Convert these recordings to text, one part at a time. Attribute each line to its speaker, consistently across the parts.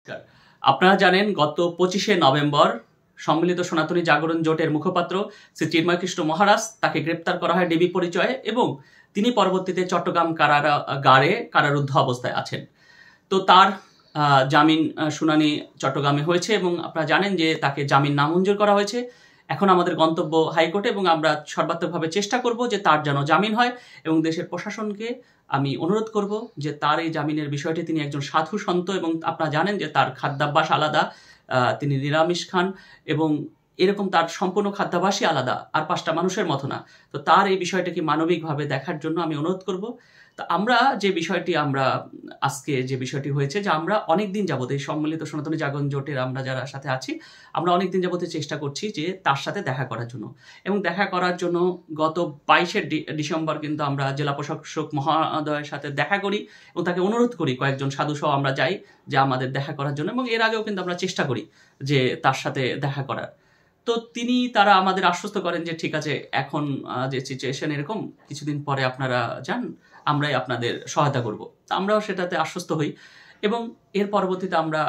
Speaker 1: নমস্কার। আপনারা জানেন গত 25শে নভেম্বর সম্মিলিত সনাতনী জাগরণ জোটের মুখপাত্র শ্রী চিন্ময় কৃষ্ণ মহারাজ তাকে গ্রেপ্তার করা হয় ডিবি পরিচয়ে এবং তিনি পরবর্তীতে চট্টগ্রাম কারাগারে কারারুদ্ধ অবস্থায় আছেন। তো তার জামিন শুনানি চট্টগ্রামে হয়েছে এবং আপনারা জানেন যে তাকে জামিন নামঞ্জুর করা হয়েছে। এখন আমাদের গন্তব্য হাইকোর্টে এবং আমরা সর্বাত্মকভাবে চেষ্টা করব যে তার যেন জামিন হয় এবং দেশের প্রশাসনকে আমি অনুরোধ করব যে তার এই জামিনের বিষয়টি, তিনি একজন সাধু সন্ত এবং আপনারা জানেন যে তার খাদ্যাভ্যাস আলাদা, তিনি নিরামিষ খান এবং এরকম তার সম্পূর্ণ খাদ্যাভ্যাসই আলাদা, আর 5টা মানুষের মতো না। তো তার এই বিষয়টাকে মানবিকভাবে দেখার জন্য আমি অনুরোধ করব। তো আমরা যে বিষয়টি আজকে যে বিষয়টি হয়েছে যে আমরা অনেক দিন যাবত এই সম্মিলিত সনাতনী জাগরণ জোটের আমরা যারা সাথে আছি, আমরা অনেক দিন যাবত চেষ্টা করছি যে তার সাথে দেখা করার জন্য এবং দেখা করার জন্য গত 22শে ডিসেম্বর কিন্তু আমরা জেলা প্রশাসক মহোদয়ের সাথে দেখা করি এবং তাকে অনুরোধ করি, কয়েকজন সাধু সহ আমরা যাই যে আমাদের দেখা করার জন্য, এবং এর আগেও কিন্তু আমরা চেষ্টা করি যে তার সাথে দেখা করার। তো তারা আমাদের আশ্বস্ত করেন যে ঠিক আছে, এখন যে সিচুয়েশন এরকম, কিছুদিন পরে আপনারা যান, আমরাই আপনাদের সহায়তা করব। আমরাও সেটাতে আশ্বস্ত হই এবং এর পরবর্তীতে আমরা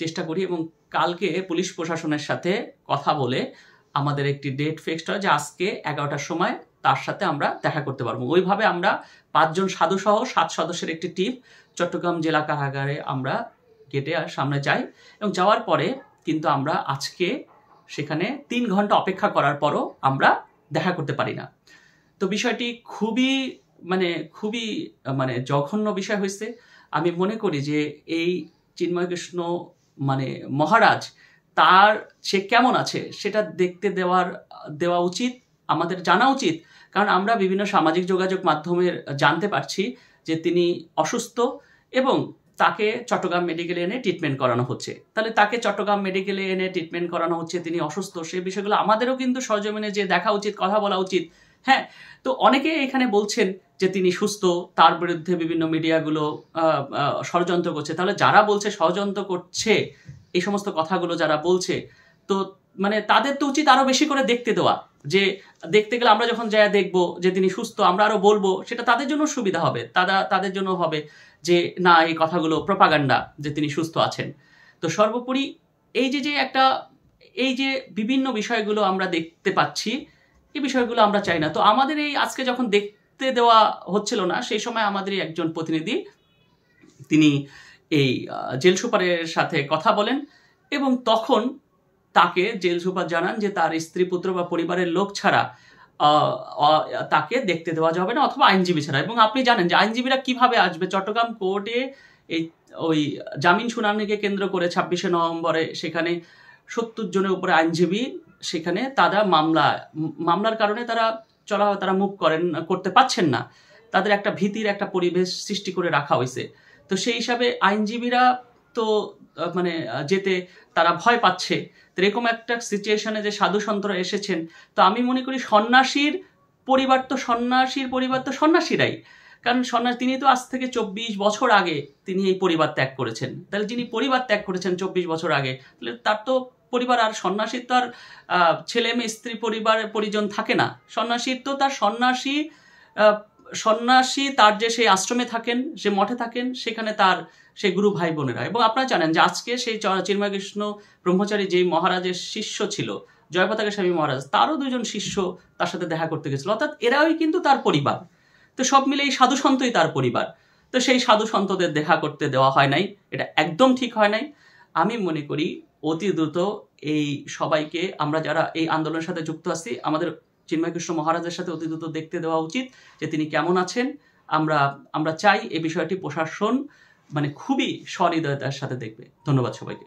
Speaker 1: চেষ্টা করি এবং কালকে পুলিশ প্রশাসনের সাথে কথা বলে আমাদের একটি ডেট ফিক্সড হয় যে আজকে 11টার সময় তার সাথে আমরা দেখা করতে পারবো। ওইভাবে আমরা 5 জন সাধু সহ 7 সদস্যের একটি টিম চট্টগ্রাম জেলা কারাগারে আমরা গেটে সামনে যাই এবং যাওয়ার পরে কিন্তু আমরা আজকে সেখানে 3 ঘন্টা অপেক্ষা করার পরও আমরা দেখা করতে পারি না। তো বিষয়টি খুবই জঘন্য বিষয় হয়েছে। আমি মনে করি যে এই চিন্ময় কৃষ্ণ মহারাজ সে কেমন আছে সেটা দেখতে দেওয়া উচিত, আমাদের জানা উচিত, কারণ আমরা বিভিন্ন সামাজিক যোগাযোগ মাধ্যমের জানতে পারছি যে তিনি অসুস্থ এবং তাকে চট্টগ্রাম মেডিকেলে এনে ট্রিটমেন্ট করানো হচ্ছে। তাহলে তাকে চট্টগ্রাম মেডিকেলে এনে ট্রিটমেন্ট করানো হচ্ছে, তিনি অসুস্থ, সেই বিষয়গুলো আমাদেরও কিন্তু সরজমিনে যে দেখা উচিত, কথা বলা উচিত। হ্যাঁ, তো অনেকে এখানে বলছেন যে তিনি সুস্থ, তার বিরুদ্ধে বিভিন্ন মিডিয়াগুলো ষড়যন্ত্র করছে। তাহলে যারা বলছে ষড়যন্ত্র করছে, এই সমস্ত কথাগুলো যারা বলছে, তো তাদের তো উচিত আরো বেশি করে দেখতে দেওয়া, যে দেখতে গেলে আমরা যখন যাই দেখবো যে তিনি সুস্থ, আমরা আরো বলবো, সেটা তাদের জন্য সুবিধা হবে, তাদের জন্য হবে যে না, এই কথাগুলো প্রপাগান্ডা যে তিনি সুস্থ আছেন। তো সর্বোপরি এই যে বিভিন্ন বিষয়গুলো আমরা দেখতে পাচ্ছি, এই বিষয়গুলো আমরা চাই না। তো আমাদের এই আজকে যখন দেখতে দেওয়া হচ্ছিল না, সেই সময় আমাদেরই একজন প্রতিনিধি তিনি এই জেল সুপারের সাথে কথা বলেন এবং তখন তাকে জেল সুপার জানান যে তার স্ত্রী, পুত্র বা পরিবারের লোক ছাড়া তাকে দেখতে দেওয়া যাবে না, অথবা আইনজীবী ছাড়া। এবং আপনি জানেন যে আইনজীবীরা কিভাবে আসবে চট্টগ্রাম কোর্টে ওই জামিন শুনানিকে কেন্দ্র করে 26শে নভেম্বরে সেখানে 70 জনের উপরে আইনজীবী, সেখানে তারা মামলার কারণে তারা মুভ করতে পারছেন না, তাদের একটা ভীতির একটা পরিবেশ সৃষ্টি করে রাখা হয়েছে। তো সেই হিসাবে আইনজীবীরা তো যেতে তারা ভয় পাচ্ছে। তো এরকম একটা সিচুয়েশনে যে সাধু সন্তরা এসেছেন, তো আমি মনে করি সন্ন্যাসীর পরিবার তো সন্ন্যাসীরাই, কারণ তিনি তো আজ থেকে 24 বছর আগে তিনি এই পরিবার ত্যাগ করেছেন। তাহলে যিনি পরিবার ত্যাগ করেছেন 24 বছর আগে, তাহলে তার তো পরিবার, আর সন্ন্যাসীর তো আর ছেলে মেয়ে স্ত্রী পরিজন থাকে না। সন্ন্যাসীর তো তার সন্ন্যাসী তার যে সেই আশ্রমে থাকেন, যে মঠে থাকেন, সেখানে তার সেই গুরু ভাই বোনেরা। এবং আপনারা জানেন যে আজকে সেই চিন্ময় কৃষ্ণ ব্রহ্মচারী যেই মহারাজের শিষ্য ছিল, জয়পতাকা স্বামী মহারাজ, তারও 2 জন শিষ্য তার সাথে দেখা করতে গেছিল, অর্থাৎ এরাই কিন্তু তার পরিবার। তো সব মিলে এই সাধু সন্তই তার পরিবার। তো সেই সাধু সন্তদের দেখা করতে দেওয়া হয় নাই, এটা একদম ঠিক হয় নাই। আমি মনে করি অতি দ্রুত এই সবাইকে, আমরা যারা এই আন্দোলনের সাথে যুক্ত আছি, আমাদের চিন্ময় কৃষ্ণ মহারাজের সাথে অতি দ্রুত দেখতে দেওয়া উচিত যে তিনি কেমন আছেন। আমরা চাই এই বিষয়টি প্রশাসন খুবই সহৃদয়তার সাথে দেখবে। ধন্যবাদ সবাইকে।